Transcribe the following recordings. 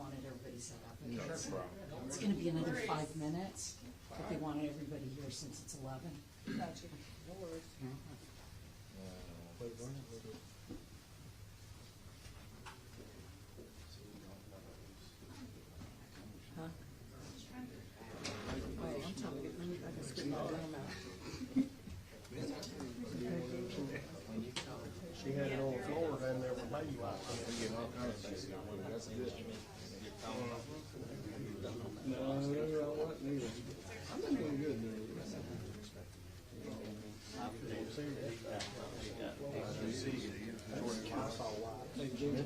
wanted everybody set up. It's gonna be another 5 minutes, but they wanted everybody here since it's 11. Gotcha. No worries. Huh? Oh, I'm trying to get, I can spit my gum out. She had it on the floor down there with baby wipes. That's good. No, I wasn't either. I'm not doing good now. I saw why. Hey, Jimmy.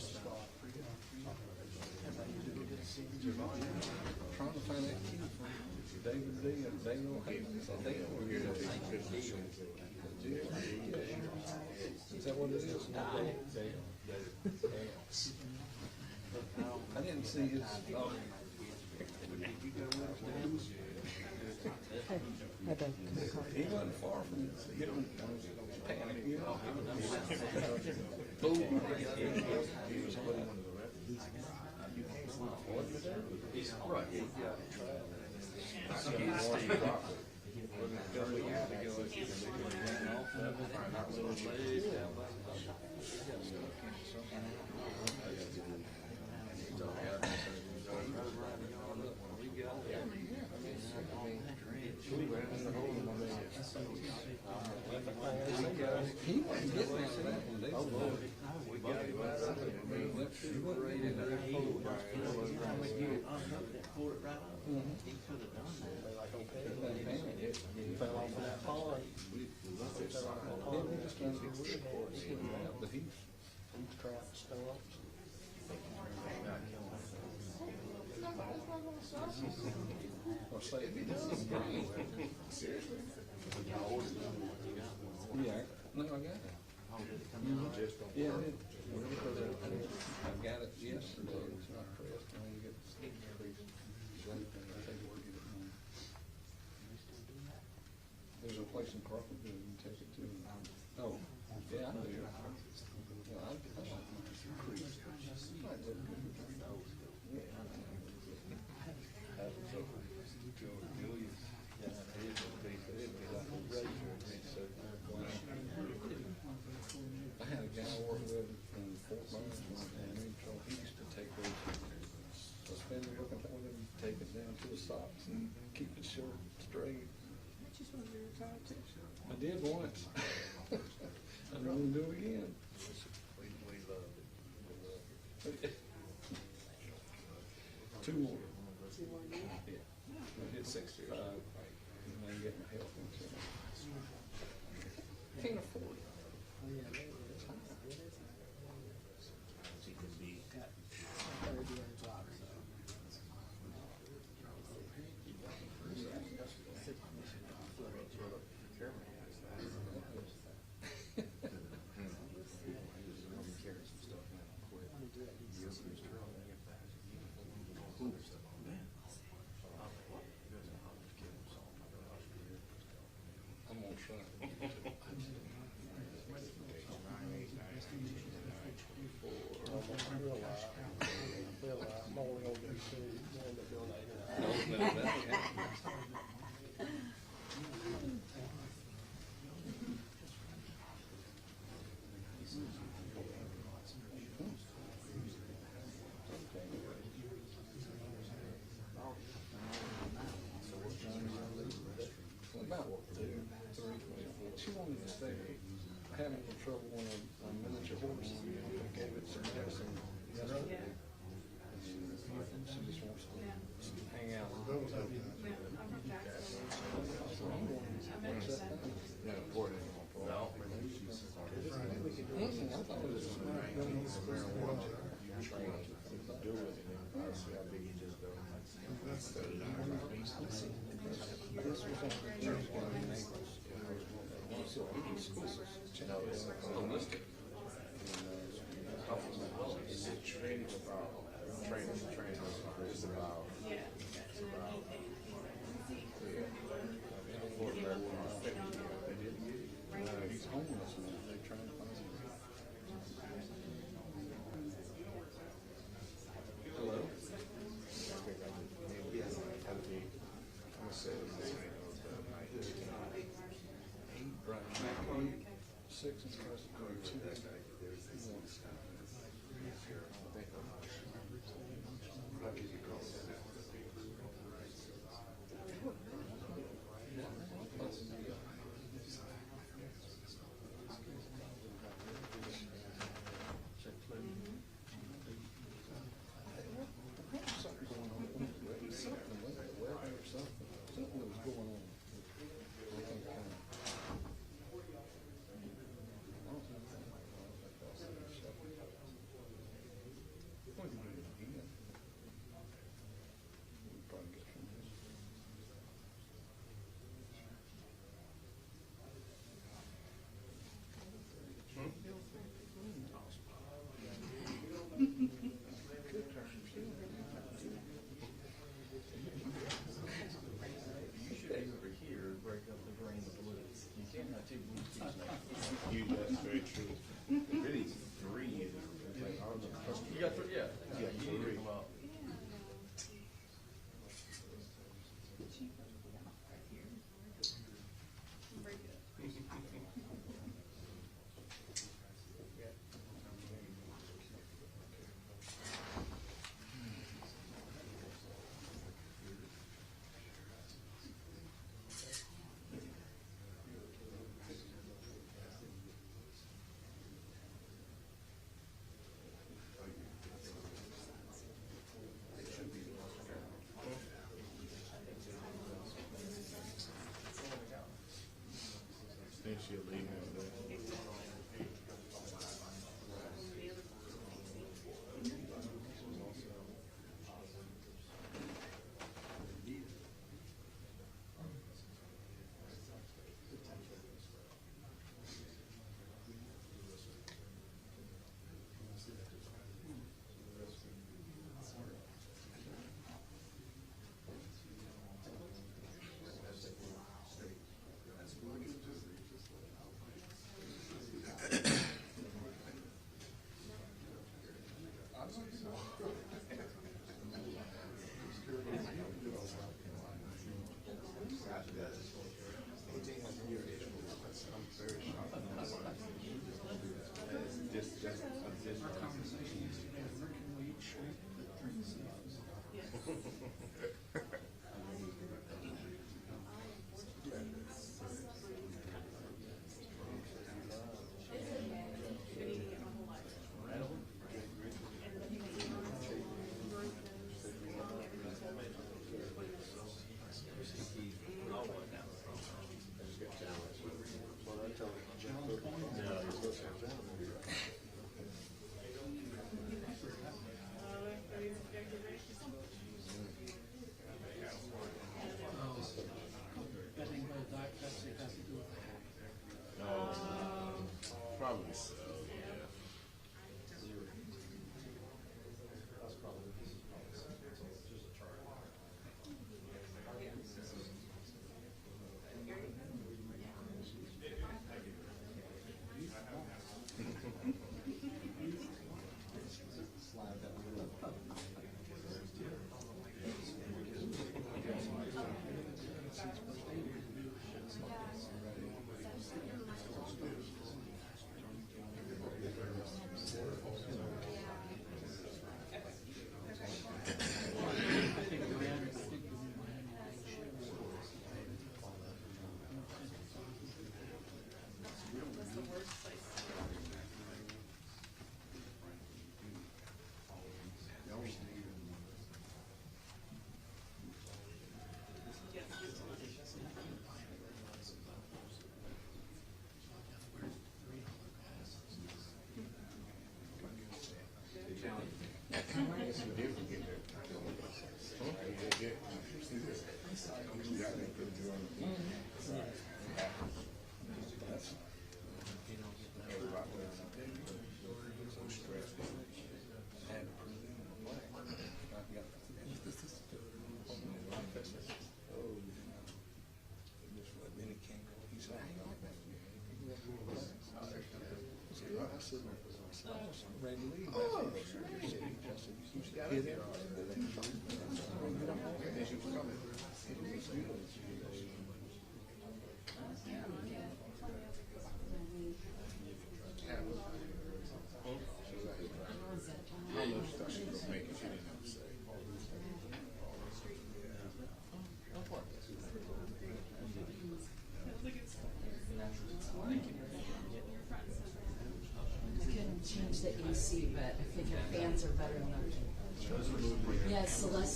Trying to find that key from David D. and Daniel Hayes. They over here. Is that what it is? I didn't see his. He wasn't far from getting panic, you know. Boom. Right. He wasn't getting that. He fell off of that pond. But he's trapped stumps. Or say if he does. Seriously? Yeah. No, I got it. Yeah, I did. I got it yesterday. It's not pressed. I mean, you get there's a place in Crawford that you can take it to. Oh, yeah, I do. Yeah, I like mine. I had a guy working with in Fort Myers, and he used to take those suspended looking things and take it down to the socks and keep it short, straight. I did once. I'm going to do it again. Two more. Yeah. I hit 65 and I get my health insurance. Can't afford it. I'm gonna try. About 2:24. She wanted to stay. Having some trouble when a miniature horse gave it some medicine yesterday. She just wants to hang out. I thought it was he's homeless now. They're trying to find him. Hello? You, that's very true. Really, three is like all the customers. You got three, yeah. Yeah, You need to three. come out. Then she'll leave him there. Probably so, yeah.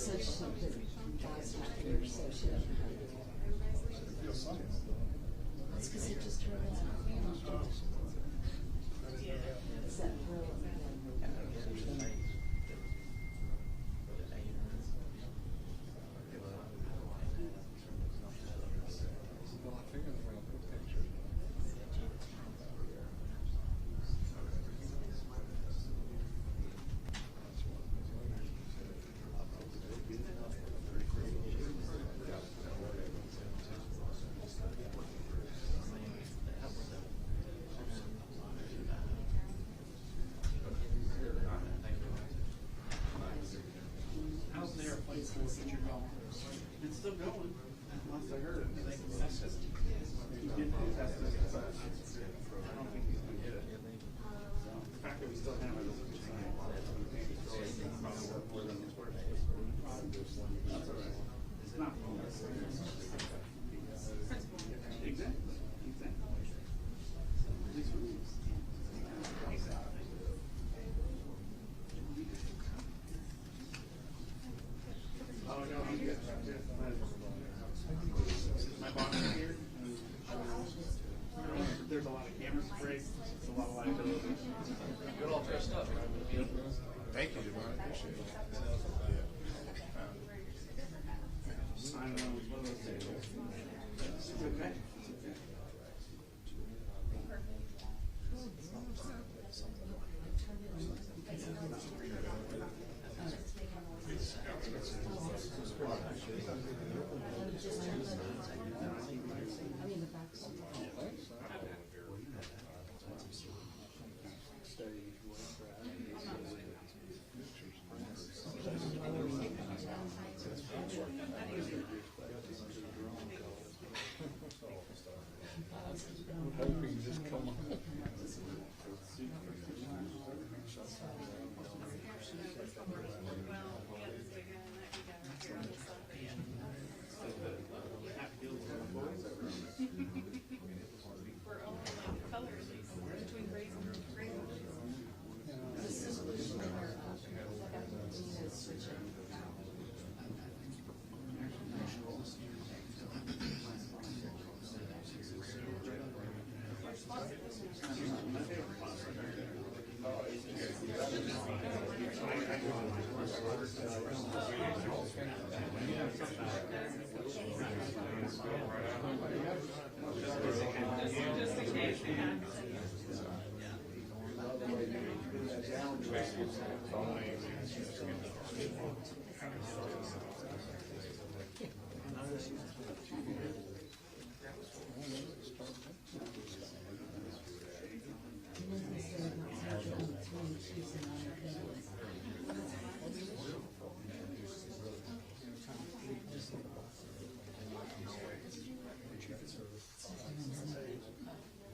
said she did last year, so she doesn't know how to do it. Feels sunny. That's because it just turned out. Is that real? Well, I figured they were gonna put a picture. How's the airplane course that you're going? It's still going, last I heard. I think that's just, he did test it, but I don't think he's gonna get it. So, the fact that we still have it is a good sign. That's all right. It's not. Exactly, exactly. At least we. Oh, no, I'm good. My boss is here. There's a lot of camera spray. There's a lot of liability. You're all dressed up. Thank you, Devon, appreciate it. I don't know, it's one of those days. It's okay. It's okay. I mean, the back's. I'm hoping you just come on.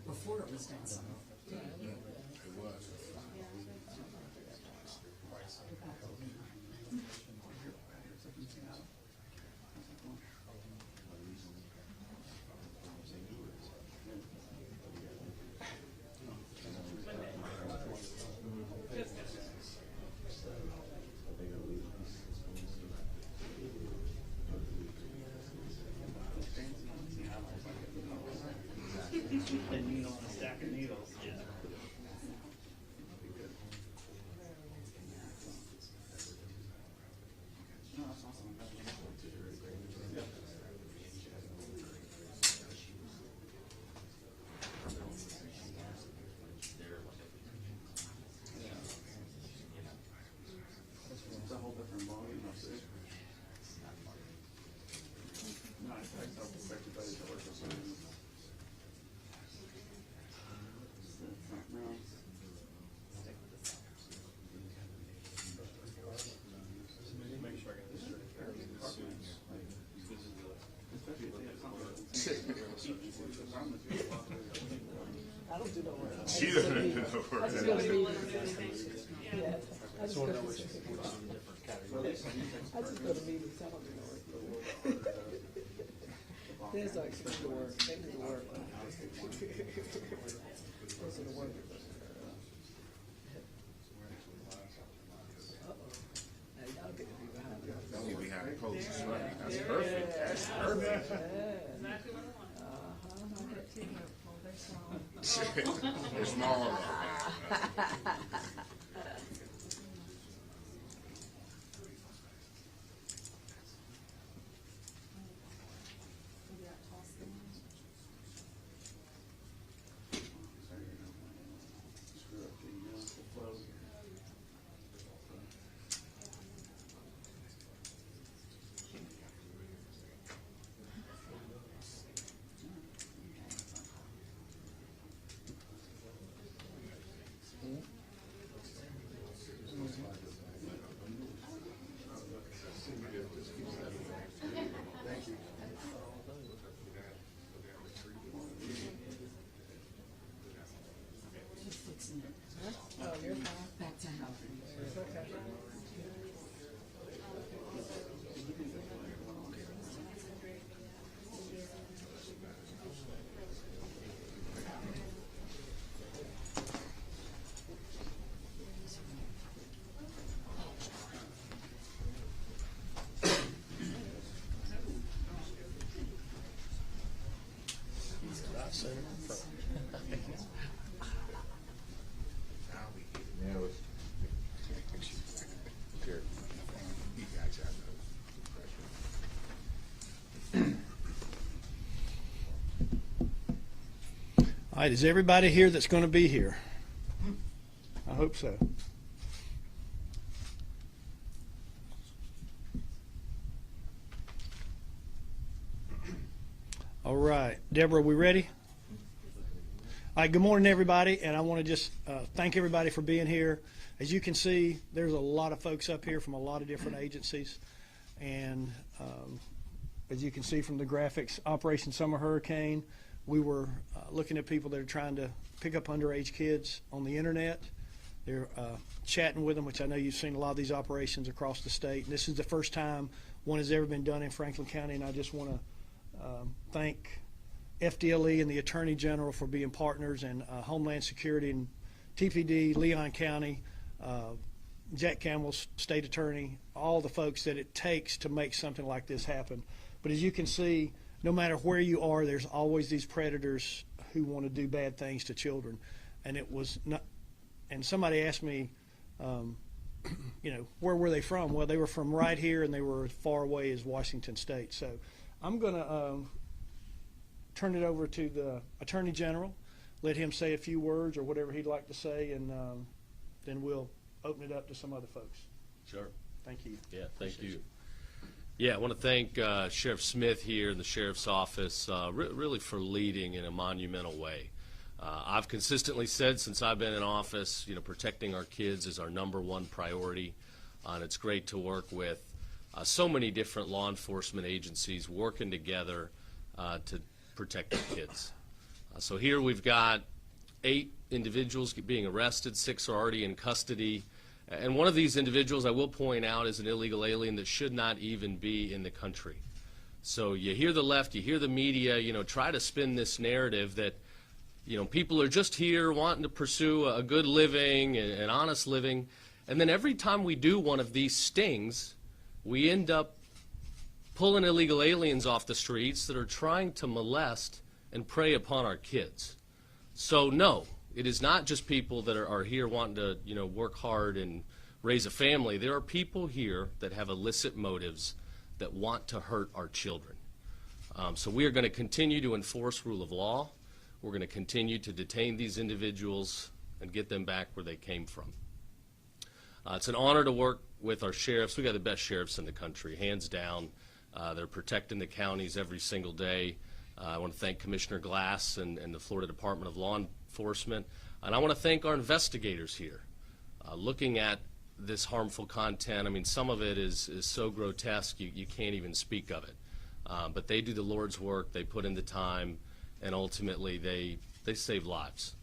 Before it was done some. It was. The needle and a stack of needles, yeah. No, that's awesome. Yep. It's a whole different ballgame up there. No, I tell everybody that works with me. Make sure I get this straight. I don't do no work. She doesn't even know where I just it go to is. meetings. Yeah, I just go to meetings. I just go to meetings, I don't do no work. There's like some work, they need to work. Those are the work. Uh-oh. Now y'all get to be behind me. Post is running. That's perfect. That's perfect. They're small. Just fixing it. Oh, you're fine. Back to health. It's okay. Yeah, it was. Here. You guys have All right, is everybody here that's going to be here? I hope so. All right, Deborah, are we ready? All right, good morning, everybody, and I want to just thank everybody for being here. As you can see, there's a lot of folks up here from a lot of different agencies, and as you can see from the graphics, Operation Summer Hurricane, we were looking at people that are trying to pick up underage kids on the internet. They're chatting with them, which I know you've seen a lot of these operations across the state. And this is the first time one has ever been done in Franklin County, and I just want to thank FDLE and the Attorney General for being partners, and Homeland Security and TPD, Leon County, Jack Campbell's State Attorney, all the folks that it takes to make something like this happen. But as you can see, no matter where you are, there's always these predators who want to do bad things to children. And it was not, and somebody asked me, where were they from? Well, they were from right here, and they were as far away as Washington State. So I'm going to turn it over to the Attorney General, let him say a few words or whatever he'd like to say, and then we'll open it up to some other folks. Sure. Thank you. Yeah, thank you. Yeah, I want to thank Sheriff Smith here in the Sheriff's Office really for leading in a monumental way. I've consistently said since I've been in office, protecting our kids is our #1 priority, and it's great to work with so many different law enforcement agencies working together to protect our kids. So here we've got 8 individuals being arrested, 6 are already in custody. And one of these individuals, I will point out, is an illegal alien that should not even be in the country. So you hear the left, you hear the media, try to spin this narrative that, people are just here wanting to pursue a good living, an honest living. And then every time we do one of these stings, we end up pulling illegal aliens off the streets that are trying to molest and prey upon our kids. So no, it is not just people that are here wanting to, work hard and raise a family. There are people here that have illicit motives that want to hurt our children. So we are going to continue to enforce rule of law. We're going to continue to detain these individuals and get them back where they came from. It's an honor to work with our sheriffs. We got the best sheriffs in the country, hands down. They're protecting the counties every single day. I want to thank Commissioner Glass and the Florida Department of Law Enforcement. And I want to thank our investigators here. Looking at this harmful content, I mean, some of it is so grotesque you can't even speak of it. But they do the Lord's work, they put in the time, and ultimately they save lives.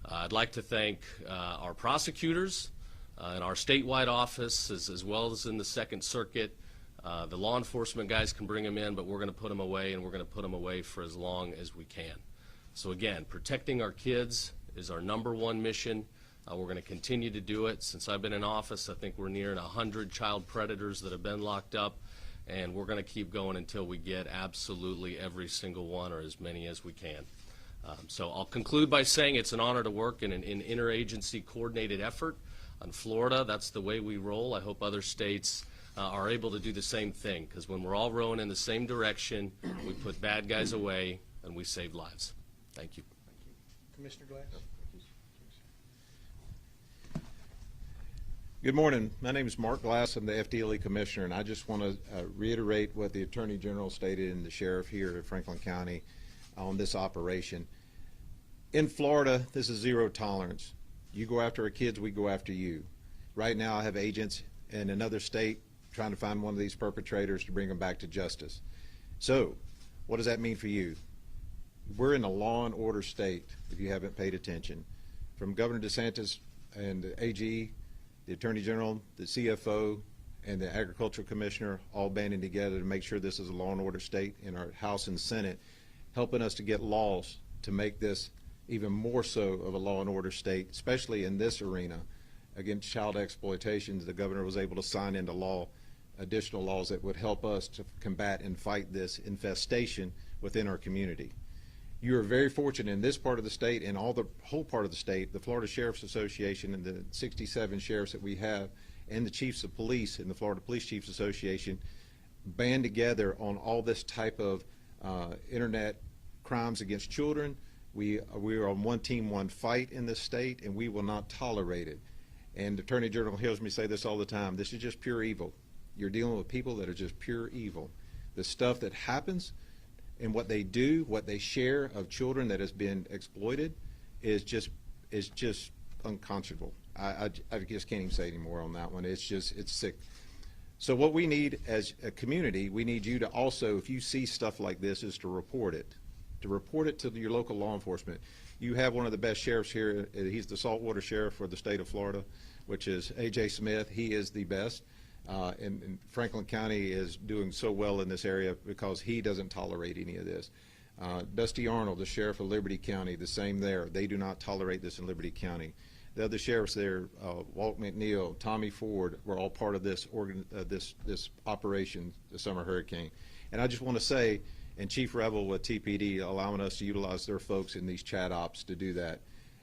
I'd like to thank our prosecutors in our statewide office as well as in the Second Circuit. The law enforcement guys can bring them in, but we're going to put them away, and we're going to put them away for as long as we can. So again, protecting our kids is our #1 mission. We're going to continue to do it. Since I've been in office, I think we're nearing 100 child predators that have been locked up, and we're going to keep going until we get absolutely every single one, or as many as we can. So I'll conclude by saying it's an honor to work in an interagency coordinated effort. In Florida, that's the way we roll. I hope other states are able to do the same thing, because when we're all rowing in the same direction, we put bad guys away and we save lives. Thank you. Commissioner Glass. Good morning. My name is Mark Glass. I'm the FDLE Commissioner, and I just want to reiterate what the Attorney General stated and the Sheriff here at Franklin County on this operation. In Florida, this is zero tolerance. You go after our kids, we go after you. Right now, I have agents in another state trying to find one of these perpetrators to bring them back to justice. So, what does that mean for you? We're in a law and order state, if you haven't paid attention. From Governor DeSantis and the AG, the Attorney General, the CFO, and the Agricultural Commissioner all banding together to make sure this is a law and order state in our House and Senate, helping us to get laws to make this even more so of a law and order state, especially in this arena against child exploitation. The governor was able to sign into law additional laws that would help us to combat and fight this infestation within our community. You are very fortunate in this part of the state and all the whole part of the state, the Florida Sheriff's Association and the 67 sheriffs that we have and the chiefs of police in the Florida Police Chiefs Association band together on all this type of internet crimes against children. We are on one team, one fight in this state, and we will not tolerate it. And the Attorney General hears me say this all the time. This is just pure evil. You're dealing with people that are just pure evil. The stuff that happens and what they do, what they share of children that has been exploited is just unconscionable. I just can't even say anymore on that one. It's sick. So what we need as a community, we need you to also, if you see stuff like this, is to report it. To report it to your local law enforcement. You have one of the best sheriffs here. He's the saltwater sheriff for the state of Florida, which is A.J. Smith. He is the best. And Franklin County is doing so well in this area because he doesn't tolerate any of this. Dusty Arnold, the sheriff of Liberty County, the same there. They do not tolerate this in Liberty County. The other sheriffs there, Walt McNeil, Tommy Ford, were all part of this this operation, the summer hurricane. And I just want to say, and Chief Revel with TPD allowing us to utilize their folks in these chat ops to do that.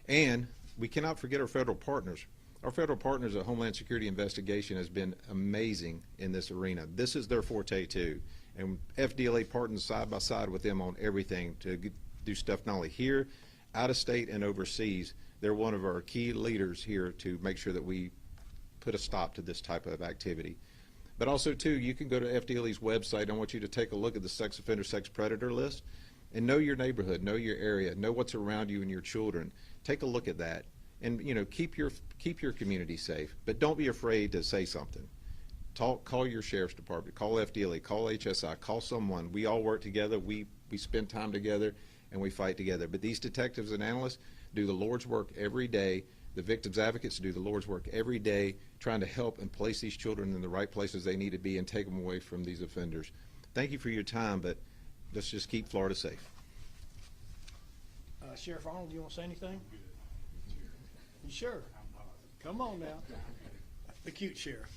And we cannot forget our federal partners. Our federal partners at Homeland Security Investigation has been amazing in this arena. This is their forte too. And FDLE partners side by side with them on everything to do stuff not only here, out of state and overseas. They're one of our key leaders here to make sure that we put a stop to this type of activity. But also, too, you can go to FDLE's website. I want you to take a look at the sex offender, sex predator list and know your neighborhood, know your area, know what's around you and your children. Take a look at that and, you know, keep your community safe. But don't be afraid to say something. Call your sheriff's department, call FDLE, call HSI, call someone. We all work together. We spend time together and we fight together. But these detectives and analysts do the Lord's work every day. The victims advocates do the Lord's work every day, trying to help and place these children in the right places they need to be and take them away from these offenders. Thank you for your time, but let's just keep Florida safe. Sheriff Arnold, do you want to say anything? You sure? Come on now. The cute sheriff.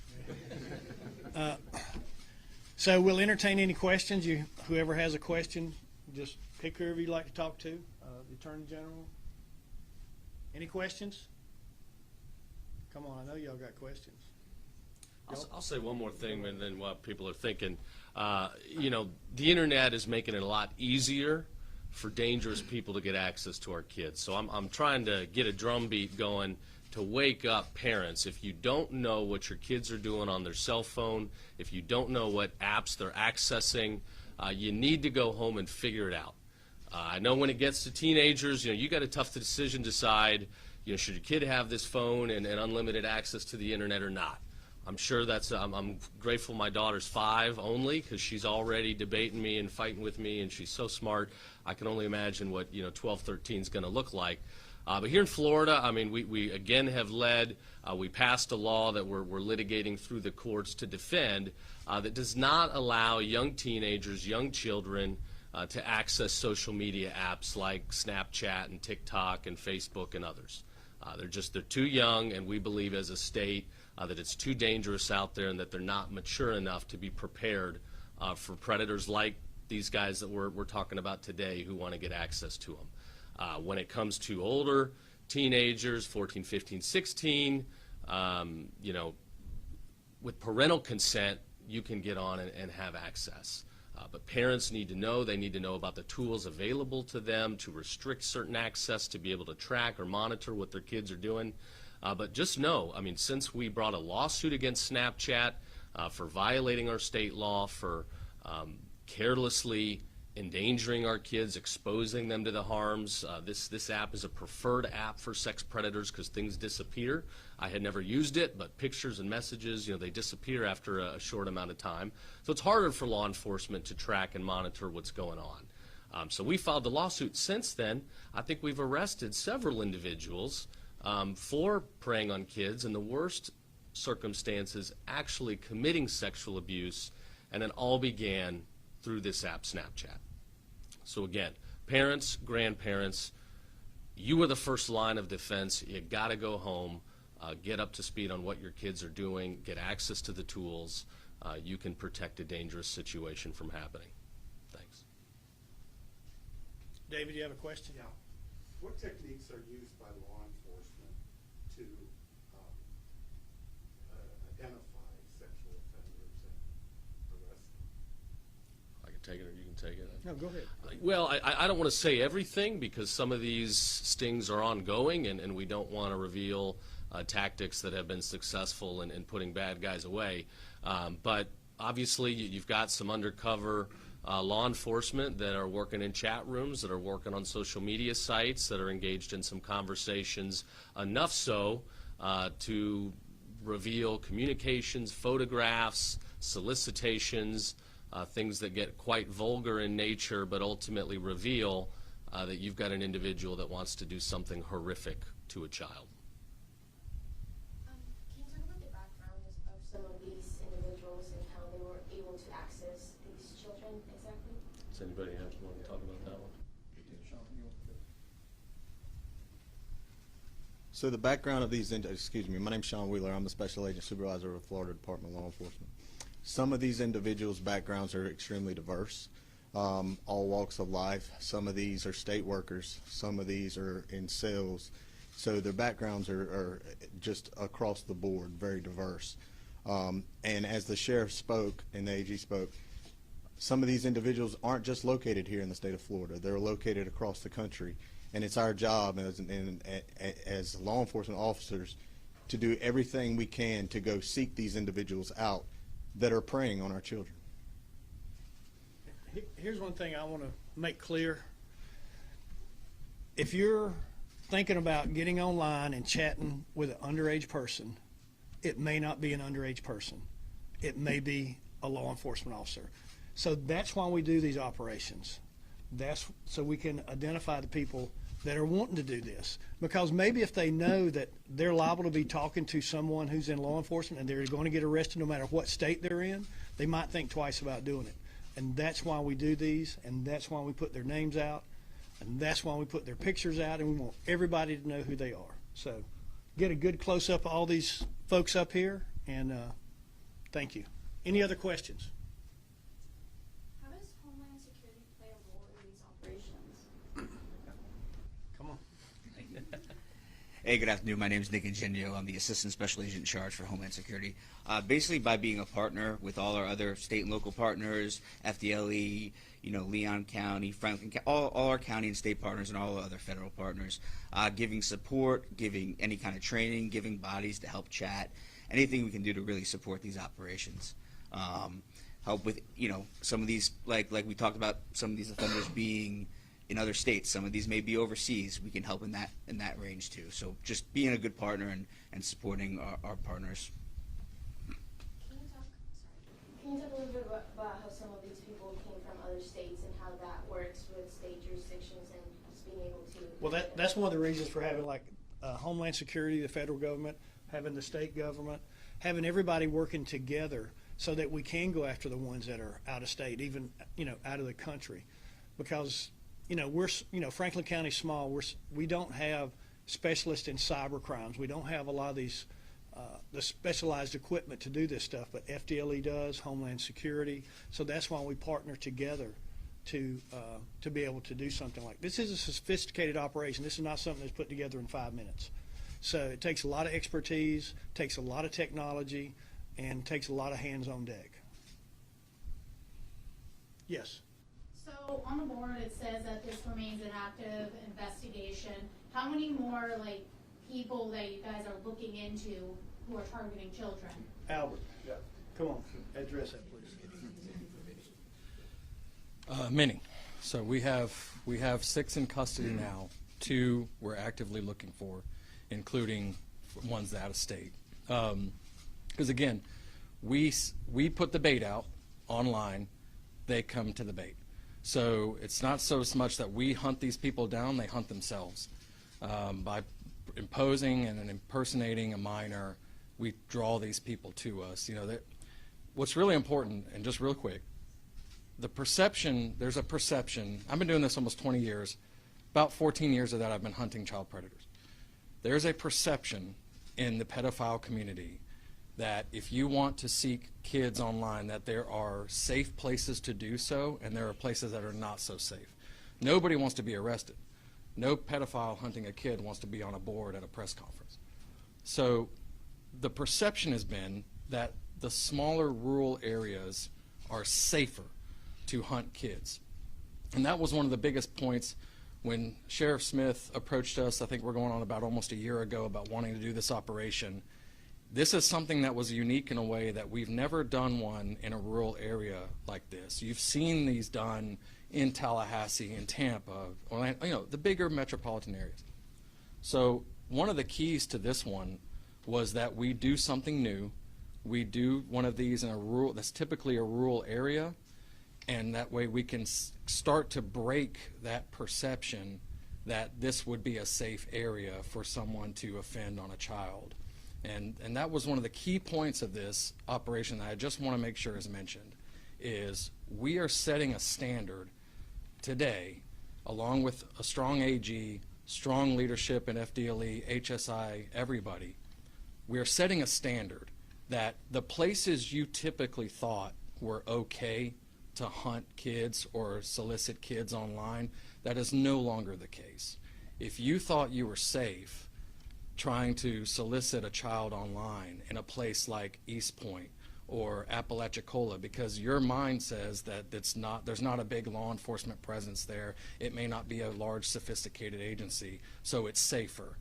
So we'll entertain any questions. Whoever has a question, just pick whoever you'd like to talk to. The Attorney General. Any questions? Come on, I know y'all got questions. I'll say one more thing and then what people are thinking. You know, the internet is making it a lot easier for dangerous people to get access to our kids. So I'm trying to get a drumbeat going to wake up parents. If you don't know what your kids are doing on their cell phone, if you don't know what apps they're accessing, you need to go home and figure it out. I know when it gets to teenagers, you know, you got a tough decision to decide, you know, should your kid have this phone and unlimited access to the internet or not? I'm sure that's, I'm grateful my daughter's 5 only, because she's already debating me and fighting with me, and she's so smart. I can only imagine what, you know, 12, 13 is going to look like. But here in Florida, I mean, we again have led, we passed a law that we're litigating through the courts to defend that does not allow young teenagers, young children, to access social media apps like Snapchat and TikTok and Facebook and others. They're too young, and we believe as a state that it's too dangerous out there and that they're not mature enough to be prepared for predators like these guys that we're talking about today who want to get access to them. When it comes to older teenagers, 14, 15, 16, you know, with parental consent, you can get on and have access. But parents need to know, they need to know about the tools available to them to restrict certain access, to be able to track or monitor what their kids are doing. But just know, I mean, since we brought a lawsuit against Snapchat for violating our state law, for carelessly endangering our kids, exposing them to the harms. This app is a preferred app for sex predators because things disappear. I had never used it, but pictures and messages, you know, they disappear after a short amount of time. So it's harder for law enforcement to track and monitor what's going on. So we filed the lawsuit. Since then, I think we've arrested several individuals for preying on kids in the worst circumstances, actually committing sexual abuse, and it all began through this app, Snapchat. So again, parents, grandparents, you are the first line of defense. You got to go home, get up to speed on what your kids are doing, get access to the tools. You can protect a dangerous situation from happening. Thanks. David, you have a question? Yeah. What techniques are used by law enforcement to identify sexual offenders and arrest them? I can take it or you can take it. No, go ahead. Well, I don't want to say everything because some of these stings are ongoing and we don't want to reveal tactics that have been successful in putting bad guys away. But obviously you've got some undercover law enforcement that are working in chat rooms, that are working on social media sites, that are engaged in some conversations, enough so to reveal communications, photographs, solicitations, things that get quite vulgar in nature but ultimately reveal that you've got an individual that wants to do something horrific to a child. Can you talk about the background of some of these individuals and how they were able to access these children exactly? Does anybody want to talk about that one? So the background of these, excuse me, my name's Sean Wheeler. I'm the Special Agent Supervisor of Florida Department of Law Enforcement. Some of these individuals' backgrounds are extremely diverse, all walks of life. Some of these are state workers. Some of these are in sales. So their backgrounds are just across the board, very diverse. And as the sheriff spoke and the AG spoke, some of these individuals aren't just located here in the state of Florida. They're located across the country. And it's our job as law enforcement officers to do everything we can to go seek these individuals out that are preying on our children. Here's one thing I want to make clear. If you're thinking about getting online and chatting with an underage person, it may not be an underage person. It may be a law enforcement officer. So that's why we do these operations. That's so we can identify the people that are wanting to do this. Because maybe if they know that they're liable to be talking to someone who's in law enforcement and they're going to get arrested no matter what state they're in, they might think twice about doing it. And that's why we do these, and that's why we put their names out, and that's why we put their pictures out, and we want everybody to know who they are. So get a good close-up of all these folks up here, and thank you. Any other questions? How does Homeland Security play a role in these operations? Come on. Hey, good afternoon. My name is Ingegno. I'm the Assistant Special Agent in charge for Homeland Security. Basically, by being a partner with all our other state and local partners, FDLE, Leon County, Franklin County, all our county and state partners and all our other federal partners, giving support, giving any kind of training, giving bodies to help chat, anything we can do to really support these operations. Help with, some of these, like we talked about, some of these offenders being in other states. Some of these may be overseas. We can help in that range too. So just being a good partner and supporting our partners. Can you talk a little bit about how some of these people came from other states and how that works with state jurisdictions and just being able to? Well, that's one of the reasons for having Homeland Security, the federal government, having the state government, having everybody working together so that we can go after the ones that are out of state, even out of the country, because Franklin County's small. We don't have specialists in cyber crimes. We don't have a lot of these the specialized equipment to do this stuff, but FDLE does, Homeland Security. So that's why we partner together to be able to do something like this. Is a sophisticated operation. This is not something that's put together in 5 minutes. So it takes a lot of expertise, takes a lot of technology, and takes a lot of hands on deck. Yes. So on the board, it says that this remains an active investigation. How many more people that you guys are looking into who are targeting children? Albert, come on, address that, please. Many. So we have 6 in custody now. 2 we're actively looking for, including ones out of state. Because again, we put the bait out online, they come to the bait. So it's not so much that we hunt these people down; they hunt themselves by imposing and impersonating a minor. We draw these people to us. What's really important, and just real quick, the perception. There's a perception. I've been doing this almost 20 years. About 14 years of that, I've been hunting child predators. There's a perception in the pedophile community that if you want to seek kids online, that there are safe places to do so, and there are places that are not so safe. Nobody wants to be arrested. No pedophile hunting a kid wants to be on a board at a press conference. So the perception has been that the smaller rural areas are safer to hunt kids. And that was one of the biggest points when Sheriff Smith approached us. I think we're going on about almost a year ago about wanting to do this operation. This is something that was unique in a way that we've never done one in a rural area like this. You've seen these done in Tallahassee, in Tampa, Orlando, the bigger metropolitan areas. So one of the keys to this one was that we do something new. We do one of these in a rural, that's typically a rural area, and that way we can start to break that perception that this would be a safe area for someone to offend on a child. And that was one of the key points of this operation that I just want to make sure is mentioned, is we are setting a standard today, along with a strong AG, strong leadership in FDLE, HSI, everybody. We are setting a standard that the places you typically thought were okay to hunt kids or solicit kids online, that is no longer the case. If you thought you were safe trying to solicit a child online in a place like East Point or Apalachicola, because your mind says that there's not a big law enforcement presence there, it may not be a large sophisticated agency, so it's safer.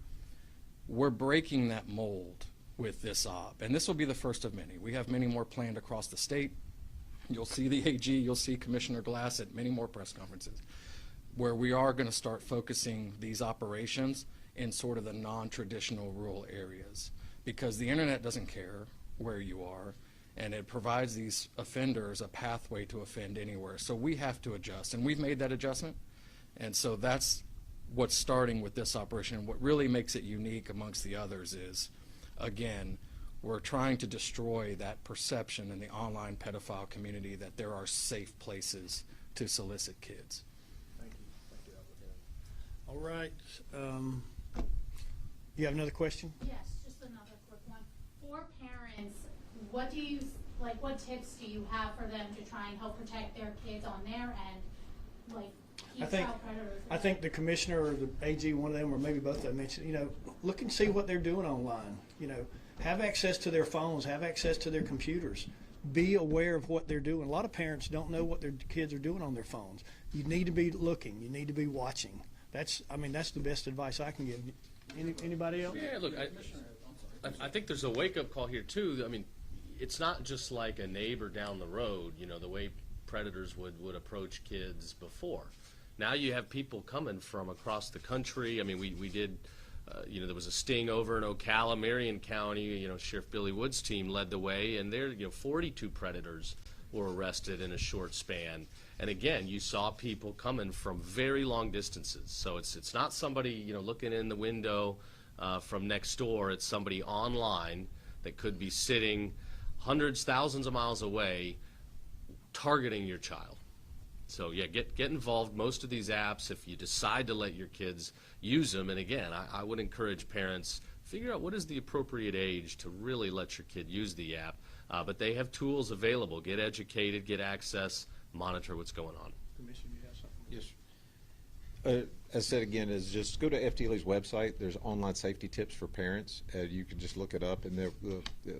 We're breaking that mold with this op, and this will be the first of many. We have many more planned across the state. You'll see the AG, you'll see Commissioner Glass at many more press conferences, where we are going to start focusing these operations in sort of the non-traditional rural areas, because the internet doesn't care where you are, and it provides these offenders a pathway to offend anywhere. So we have to adjust, and we've made that adjustment. And so that's what's starting with this operation. And what really makes it unique amongst the others is, again, we're trying to destroy that perception in the online pedophile community that there are safe places to solicit kids. Thank you. Thank you, Albert. All right. You have another question? Yes, just another quick one. For parents, what tips do you have for them to try and help protect their kids on their end? I think the commissioner or the AG, one of them, or maybe both of them, mentioned, look and see what they're doing online. Have access to their phones, have access to their computers. Be aware of what they're doing. A lot of parents don't know what their kids are doing on their phones. You need to be looking. You need to be watching. That's the best advice I can give. Anybody else? Yeah, look, I think there's a wake-up call here, too. I mean, it's not just like a neighbor down the road, the way predators would approach kids before. Now you have people coming from across the country. I mean, we did, there was a sting over in Ocala, Marion County. Sheriff Billy Wood's team led the way, and there, 42 predators were arrested in a short span. And again, you saw people coming from very long distances. So it's not somebody, looking in the window from next door. It's somebody online that could be sitting hundreds, thousands of miles away targeting your child. So yeah, get involved. Most of these apps, if you decide to let your kids use them, and again, I would encourage parents, figure out what is the appropriate age to really let your kid use the app. But they have tools available. Get educated, get access, monitor what's going on. Commissioner, you have something? Yes. As said again, is just go to FDLE's website. There's online safety tips for parents. You can just look it up, and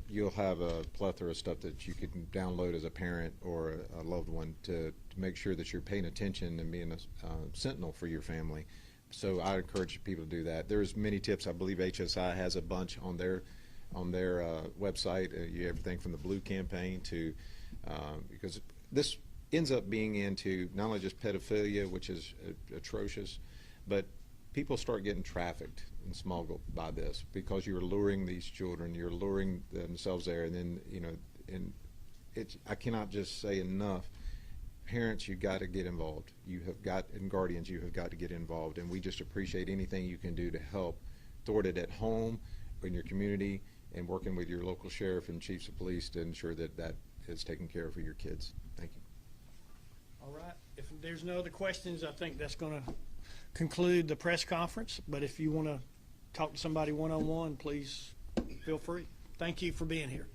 you'll have a plethora of stuff that you can download as a parent or a loved one to make sure that you're paying attention and being a sentinel for your family. So I encourage people to do that. There's many tips. I believe HSI has a bunch on their website. Everything from the Blue campaign to because this ends up being into not only just pedophilia, which is atrocious, but people start getting trafficked and smuggled by this because you're luring these children, you're luring themselves there, and then and I cannot just say enough. Parents, you got to get involved. And guardians, you have got to get involved, and we just appreciate anything you can do to help thwart it at home, in your community, and working with your local sheriff and chiefs of police to ensure that that is taken care of for your kids. Thank you. All right. If there's no other questions, I think that's going to conclude the press conference. But if you want to talk to somebody one-on-one, please feel free. Thank you for being here.